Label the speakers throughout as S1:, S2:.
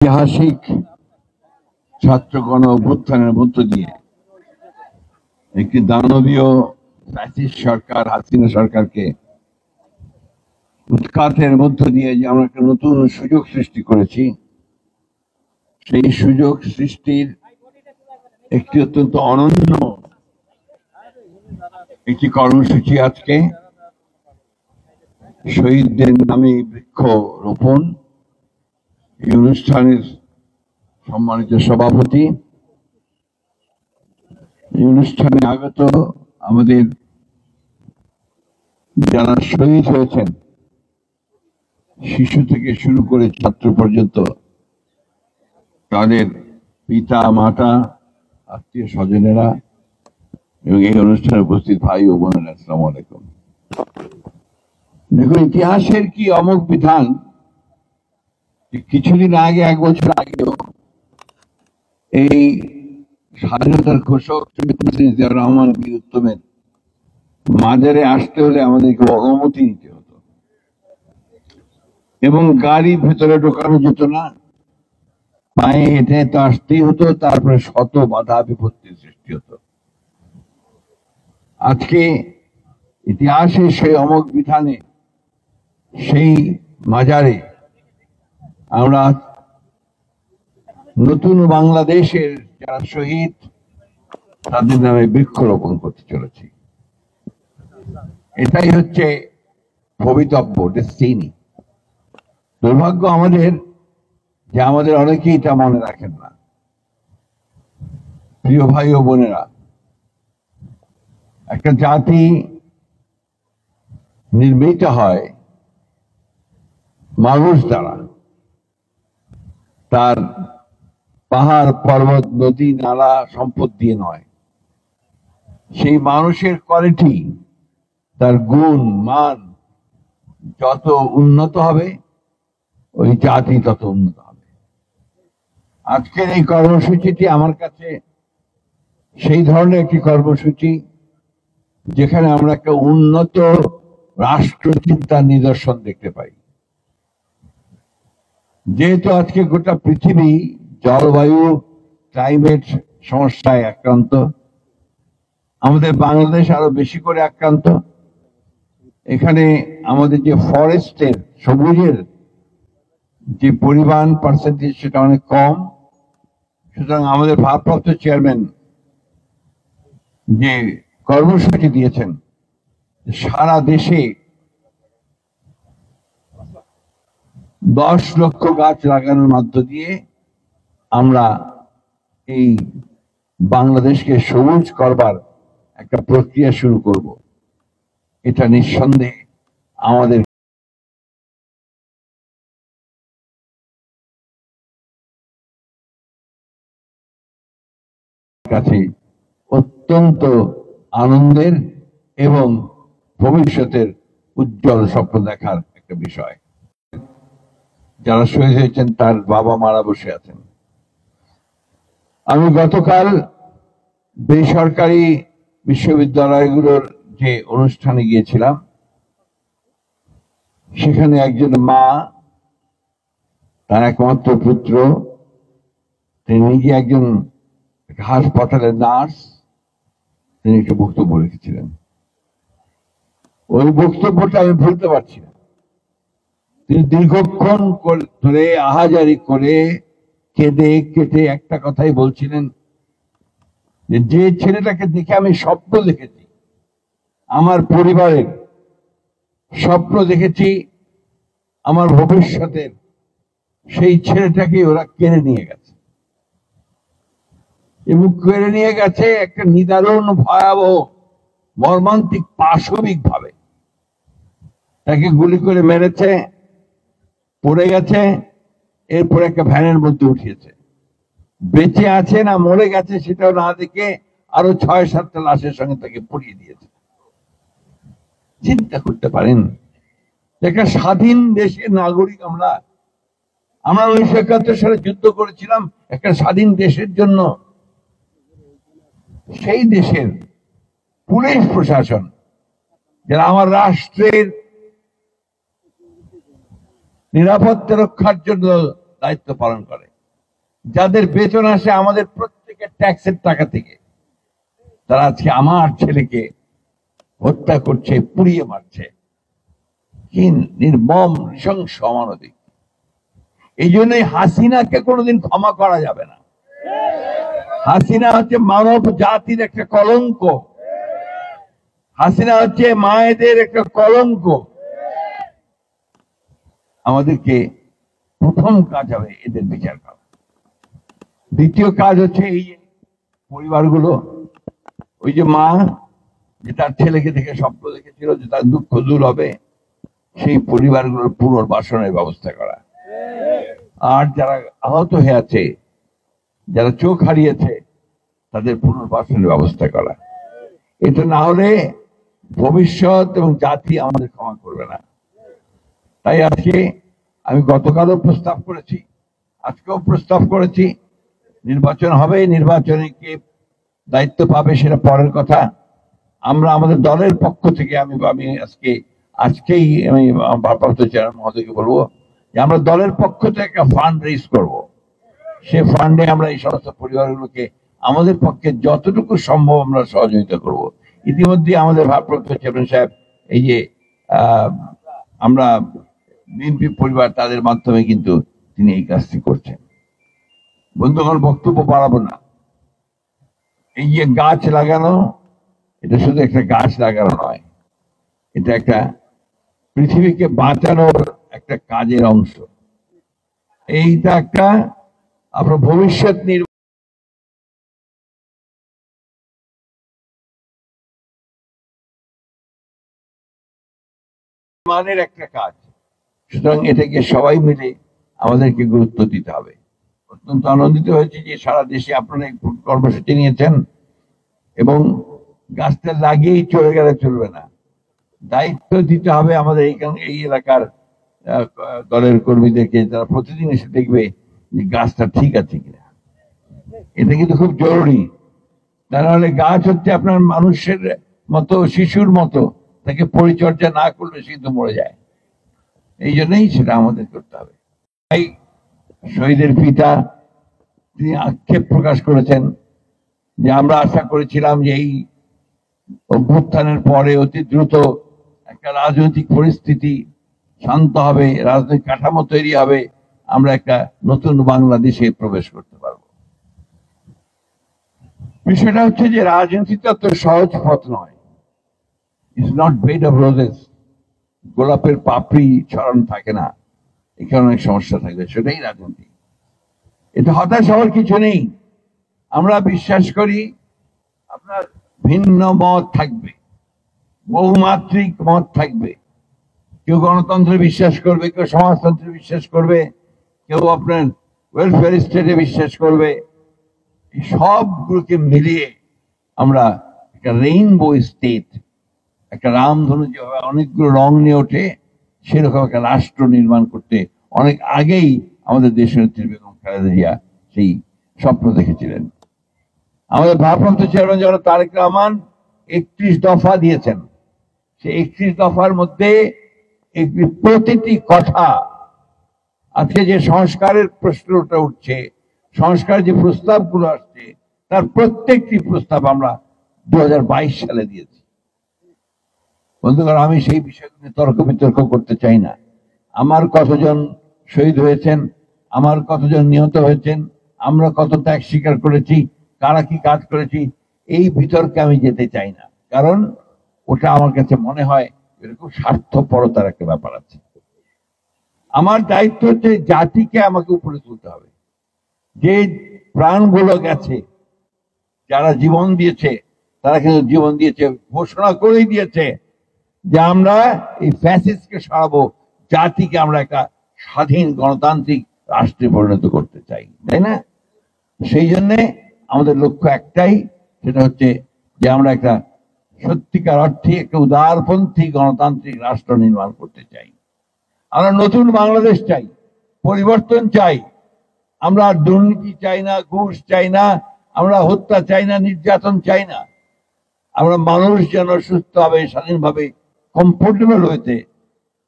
S1: ঐতিহাসিক ছাত্র গণ অভ্যুত্থানের মধ্য দিয়ে একটি দানবীয় ফ্যাসিস্ট সরকার হাসিনা সরকারকে উৎখাতের মধ্য দিয়ে যে আমরা একটা নতুন সুযোগ সৃষ্টি করেছি, সেই সুযোগ সৃষ্টির একটি অত্যন্ত অনন্য একটি কর্মসূচি আজকে শহীদদের নামে বৃক্ষ রোপণ। এই অনুষ্ঠানের সম্মানিত সভাপতি, এই অনুষ্ঠানে আগত আমাদের যারা শহীদ হয়েছেন, শিশু থেকে শুরু করে ছাত্র পর্যন্ত, তাদের পিতা মাতা আত্মীয় স্বজনেরা এবং এই অনুষ্ঠানে উপস্থিত ভাই ও বোনেরা, আসসালামু আলাইকুম। দেখুন, ইতিহাসের কি অমোঘ বিধান। কিছুদিন আগে, এক বছর আগেও এই স্বাধীনতার ঘোষক জিয়াউর রহমান বীর উত্তমের মাজারে আসতে হলে আমাদেরকে অনুমতি নিতে হতো এবং গাড়ি ভেতরে ঢোকানো যেত না, পায়ে হেঁটে তো আসতেই হতো। তারপরে শত বাধা বিপত্তির সৃষ্টি হতো। আজকে ইতিহাসের সেই অমোঘ বিধানে, সেই মাজারে আমরা নতুন বাংলাদেশের যারা শহীদ, তাদের নামে বৃক্ষরোপণ করতে চলেছি। এটাই হচ্ছে ভবিতব্য, ডেস্টিনি। দুর্ভাগ্য আমাদের যে আমাদের অনেকেই এটা মনে রাখেন না। প্রিয় ভাই ও বোনেরা, একটা জাতি নির্মিত হয় মানুষ দ্বারা, তার পাহাড় পর্বত নদী নালা সম্পদ দিয়ে নয়। সেই মানুষের কোয়ালিটি, তার গুণ মান যত উন্নত হবে, ওই জাতি তত উন্নত হবে। আজকের এই কর্মসূচিটি আমার কাছে সেই ধরনের একটি কর্মসূচি যেখানে আমরা একটা উন্নত রাষ্ট্রচিন্তার নিদর্শন দেখতে পাই। যেহেতু আজকে গোটা পৃথিবী জলবায়ু ক্লাইমেট সমস্যায় আক্রান্ত, আমাদের বাংলাদেশ আরো বেশি করে আক্রান্ত। এখানে আমাদের যে ফরেস্টের, সবুজের যে পরিমাণ পার্সেন্টেজ, সেটা অনেক কম। সুতরাং আমাদের ভারপ্রাপ্ত চেয়ারম্যান যে কর্মসূচি দিয়েছেন, সারা দেশে 10 লক্ষ গাছ লাগানোর মধ্য দিয়ে আমরা এই বাংলাদেশকে সবুজ করবার একটা প্রক্রিয়া শুরু করব। এটা নিঃসন্দেহে আমাদের কাছে অত্যন্ত আনন্দের এবং ভবিষ্যতের উজ্জ্বল স্বপ্ন দেখার একটা বিষয়। যারা শহীদ হয়েছেন তার বাবা মারা বসে আছেন। আমি গতকাল বেসরকারি বিশ্ববিদ্যালয়গুলোর যে অনুষ্ঠানে গিয়েছিলাম, সেখানে একজন মা, তার একমাত্র পুত্র, তিনি নিজে একজন হাসপাতালের নার্স, তিনি একটা বক্তব্য রেখেছিলেন। ওই বক্তব্যটা আমি ভুলতে পারছি না। তিনি দীর্ঘক্ষণ ধরে আহাজারি করে কেঁদে কেটে একটা কথাই বলছিলেন, যে ছেলেটাকে দেখে আমি স্বপ্ন দেখেছি, আমার পরিবারের স্বপ্ন দেখেছি, আমার ভবিষ্যতের, সেই ছেলেটাকে ওরা কেড়ে নিয়ে গেছে। এবং কেড়ে নিয়ে গেছে একটা নিদারুণ ভয়াবহ মর্মান্তিক পাশবিক ভাবে। তাকে গুলি করে মেরেছে, পড়ে গেছে, এরপর একটা ভ্যানের মধ্যে উঠিয়েছে। বেঁচে আছে না মরে গেছে সেটাও না দেখে আরো 6-7টা লাশের সঙ্গে তাকে পুড়িয়ে দিয়েছে। চিন্তা করতে পারেন, একটা স্বাধীন দেশের নাগরিক আমরা 1971 সালে যুদ্ধ করেছিলাম একটা স্বাধীন দেশের জন্য। সেই দেশের পুলিশ প্রশাসন, যারা আমার রাষ্ট্রের নিরাপত্তা রক্ষার জন্য দায়িত্ব পালন করে, যাদের বেতন আসে আমাদের প্রত্যেকের ট্যাক্সের টাকা থেকে, তারা আজকে আমার ছেলেকে হত্যা করছে, পুড়িয়ে মারছে। কি নির্মম নৃশংস অমানবিক! এই জন্যই হাসিনাকে কোনোদিন ক্ষমা করা যাবে না। হাসিনা হচ্ছে মানব জাতির একটা কলঙ্ক। হাসিনা হচ্ছে মায়েদের একটা কলঙ্ক। আমাদেরকে প্রথম কাজ হবে এদের বিচার করা। দ্বিতীয় কাজ হচ্ছে এই পরিবারগুলো, ওই যে মা যে তার ছেলেকে দেখে স্বপ্ন দেখেছিল যে তার দুঃখ দূর হবে, সেই পরিবারগুলোর পুনর্বাসনের ব্যবস্থা করা। আর যারা আহত হয়ে আছে, যারা চোখ হারিয়েছে, তাদের পুনর্বাসনের ব্যবস্থা করা। এটা না হলে ভবিষ্যৎ এবং জাতি আমাদের ক্ষমা করবে না। তাই আজকে আমি গতকালও প্রস্তাব করেছি, আজকেও প্রস্তাব করেছি, নির্বাচন হবে, নির্বাচনে কে দায়িত্ব পাবে সেটা পরের কথা। আমরা আমাদের দলের পক্ষ থেকে আমি আজকেই আমি ভারপ্রাপ্ত চেয়ারম্যান মহোদয়কে বলবো যে আমরা দলের পক্ষ থেকে একটা ফান্ড রেজ করব। সে ফান্ডে আমরা এই সমস্ত পরিবারগুলোকে আমাদের পক্ষে যতটুকু সম্ভব আমরা সহযোগিতা করব। ইতিমধ্যে আমাদের ভারপ্রাপ্ত চেয়ারম্যান সাহেব এই যে আমরা বিএনপি পরিবার, তাদের মাধ্যমে কিন্তু তিনি এই কাজটি করছেন। বন্ধুগণ, বক্তব্য বাড়াবো না। এই যে গাছ লাগানো, এটা শুধু একটা গাছ লাগানো নয়, এটা একটা পৃথিবীকে বাঁচানোর একটা কাজের অংশ। এইটা একটা আপনার ভবিষ্যৎ নির্মাণের একটা কাজ। সুতরাং এটাকে সবাই মিলে আমাদেরকে গুরুত্ব দিতে হবে। অত্যন্ত আনন্দিত হয়েছে যে সারা দেশে আপনারা এই কর্মসূচি নিয়েছেন, এবং গাছটা লাগিয়েই চলে গেলে চলবে না, দায়িত্ব দিতে হবে আমাদের এই এলাকার দলের কর্মীদেরকে, যারা প্রতিদিন এসে দেখবে যে গাছটা ঠিক আছে কিনা। এটা কিন্তু খুব জরুরি। তা নাহলে গাছ হচ্ছে আপনার মানুষের মতো, শিশুর মতো, তাকে পরিচর্যা না করলে সে কিন্তু মরে যায়। এই জন্যই সেটা আমাদের করতে হবে। তাই শহীদের পিতা তিনি আক্ষেপ প্রকাশ করেছেন যে আমরা আশা করেছিলাম যে এই অভ্যুত্থানের পরে অতি দ্রুত একটা রাজনৈতিক পরিস্থিতি শান্ত হবে, রাজনৈতিক কাঠামো তৈরি হবে, আমরা একটা নতুন বাংলাদেশে প্রবেশ করতে পারবো। বিষয়টা হচ্ছে যে রাজনীতিটা তো সহজ পথ নয়। It's not bed of roses. গোলাপের পাপড়ি ছড়ানো থাকে না, এখানে অনেক সমস্যা থাকবে, সেটাই রাজনীতি। এটা হতাশ হওয়ার কিছু নেই। আমরা বিশ্বাস করি আপনার ভিন্ন মত থাকবে, বহুমাত্রিক মত থাকবে। কেউ গণতন্ত্রে বিশ্বাস করবে, কেউ সমাজতন্ত্রে বিশ্বাস করবে, কেউ আপনার ওয়েলফেয়ার স্টেটে বিশ্বাস করবে। এই সবগুলোকে মিলিয়ে আমরা একটা রেইনবো স্টেট, একটা রামধনু যেভাবে অনেকগুলো রং নিয়ে ওঠে, সেরকম একটা রাষ্ট্র নির্মাণ করতে অনেক আগেই আমাদের দেশনেত্রী বেগম খালেদা জিয়া সেই স্বপ্ন দেখেছিলেন। আমাদের ভারপ্রাপ্ত চেয়ারম্যান জনাব তারেক রহমান 31 দফা দিয়েছেন। সেই 31 দফার মধ্যে প্রতিটি কথা, আজকে যে সংস্কারের প্রশ্নটা উঠছে, সংস্কার যে প্রস্তাবগুলো আসছে, তার প্রত্যেকটি প্রস্তাব আমরা 2022 সালে দিয়েছি। বন্ধুগণ, আমি সেই বিষয়গুলো তর্ক বিতর্ক করতে চাই না। আমার কতজন শহীদ হয়েছেন, আমার কতজন নিহত হয়েছেন, আমরা কত ত্যাগ স্বীকার করেছি, কারা কি কাজ করেছি, এই বিতর্কে আমি যেতে চাই না। কারণ ওটা আমার কাছে মনে হয় এরকম স্বার্থপরতার একটা ব্যাপার আছে। আমার দায়িত্ব হচ্ছে জাতিকে আমাকে উপরে তুলতে হবে। যে প্রাণগুলো গেছে, যারা জীবন দিয়েছে, তারা কিন্তু জীবন দিয়েছে, ঘোষণা করেই দিয়েছে যে আমরা এই ফ্যাসিস্টকে সরাবো, জাতিকে আমরা একটা স্বাধীন গণতান্ত্রিক রাষ্ট্রে পরিণত করতে চাই, তাই না? সেই জন্য আমাদের লক্ষ্য একটাই, সেটা হচ্ছে যে আমরা একটা সত্যিকার অর্থে একটা উদারপন্থী গণতান্ত্রিক রাষ্ট্র নির্মাণ করতে চাই। আমরা নতুন বাংলাদেশ চাই, পরিবর্তন চাই। আমরা দুর্নীতি চাই না, ঘুষ চাই না, আমরা হত্যা চাই না, নির্যাতন চাই না। আমরা মানুষ যেন সুস্থভাবে, স্বাধীনভাবে, কমফোর্টেবল হইতে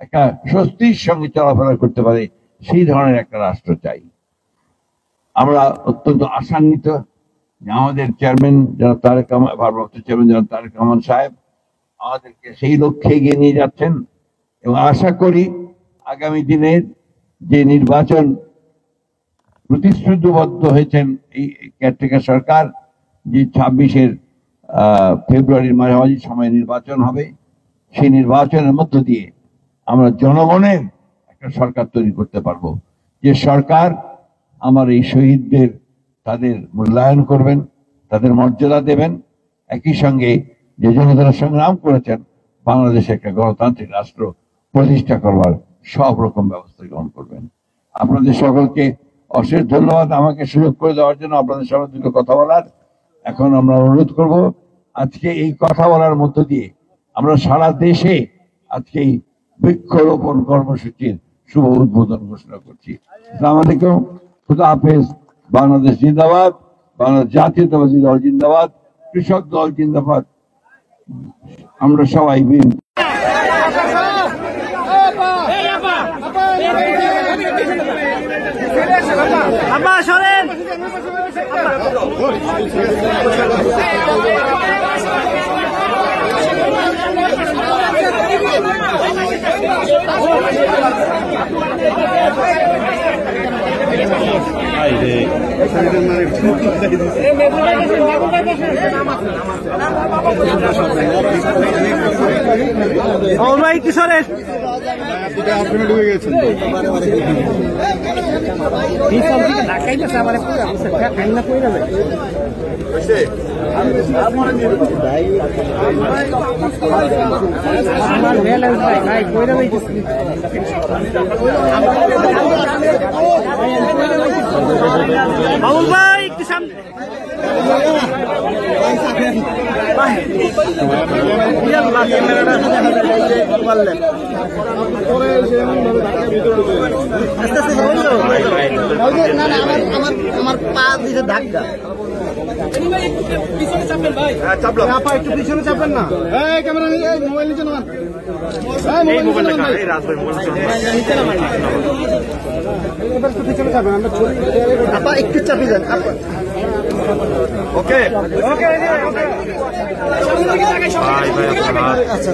S1: একটা স্বস্তির সঙ্গে চলাফেরা করতে পারে, সেই ধরনের একটা রাষ্ট্র চাই। আমরা অত্যন্ত আশান্বিত যে আমাদের চেয়ারম্যান জনাব তারেক রহমান, ভারপ্রাপ্ত চেয়ারম্যান জনাব তারেক রহমান সাহেব আমাদেরকে সেই লক্ষ্যে এগিয়ে নিয়ে যাচ্ছেন এবং আশা করি আগামী দিনের যে নির্বাচন প্রতিশ্রুতিবদ্ধ হয়েছেন এই কেয়ারটেকার সরকার, যে 26 ফেব্রুয়ারির মাঝামাঝি সময় নির্বাচন হবে, সেই নির্বাচনের মধ্য দিয়ে আমরা জনগণের একটা সরকার তৈরি করতে পারবো, যে সরকার আমার এই শহীদদের তাদের মূল্যায়ন করবেন, তাদের মর্যাদা দেবেন, একই সঙ্গে যে জন্য তারা সংগ্রাম করেছেন বাংলাদেশে একটা গণতান্ত্রিক রাষ্ট্র প্রতিষ্ঠা করবার সব রকম ব্যবস্থা গ্রহণ করবেন। আপনাদের সকলকে অশেষ ধন্যবাদ আমাকে সুযোগ করে দেওয়ার জন্য, আপনাদের সঙ্গে দুটো কথা বলার। এখন আমরা অনুরোধ করব, আজকে এই কথা বলার মধ্য দিয়ে আমরা সারা দেশে আজকে এই বৃক্ষরোপণ কর্মসূচির শুভ উদ্বোধন ঘোষণা করছি। আসসালামু আলাইকুম, খুদা হাফেজ। বাংলাদেশ জিন্দাবাদ, বাংলাদেশ জাতীয়তাবাদী দল জিন্দাবাদ, কৃষক দল জিন্দাবাদ। আমরা সবাই
S2: কিশোরের বাবুল ভাই একটু সামনে আমার পা দিতে ধাক্কা একটু পিছনে চাপবেন না। ক্যামেরা নিয়ে মোবাইল নিচে নামান, পিছনে চাপবেন, আমরা একটু চাপিয়ে যান। ওকে ওকে আচ্ছা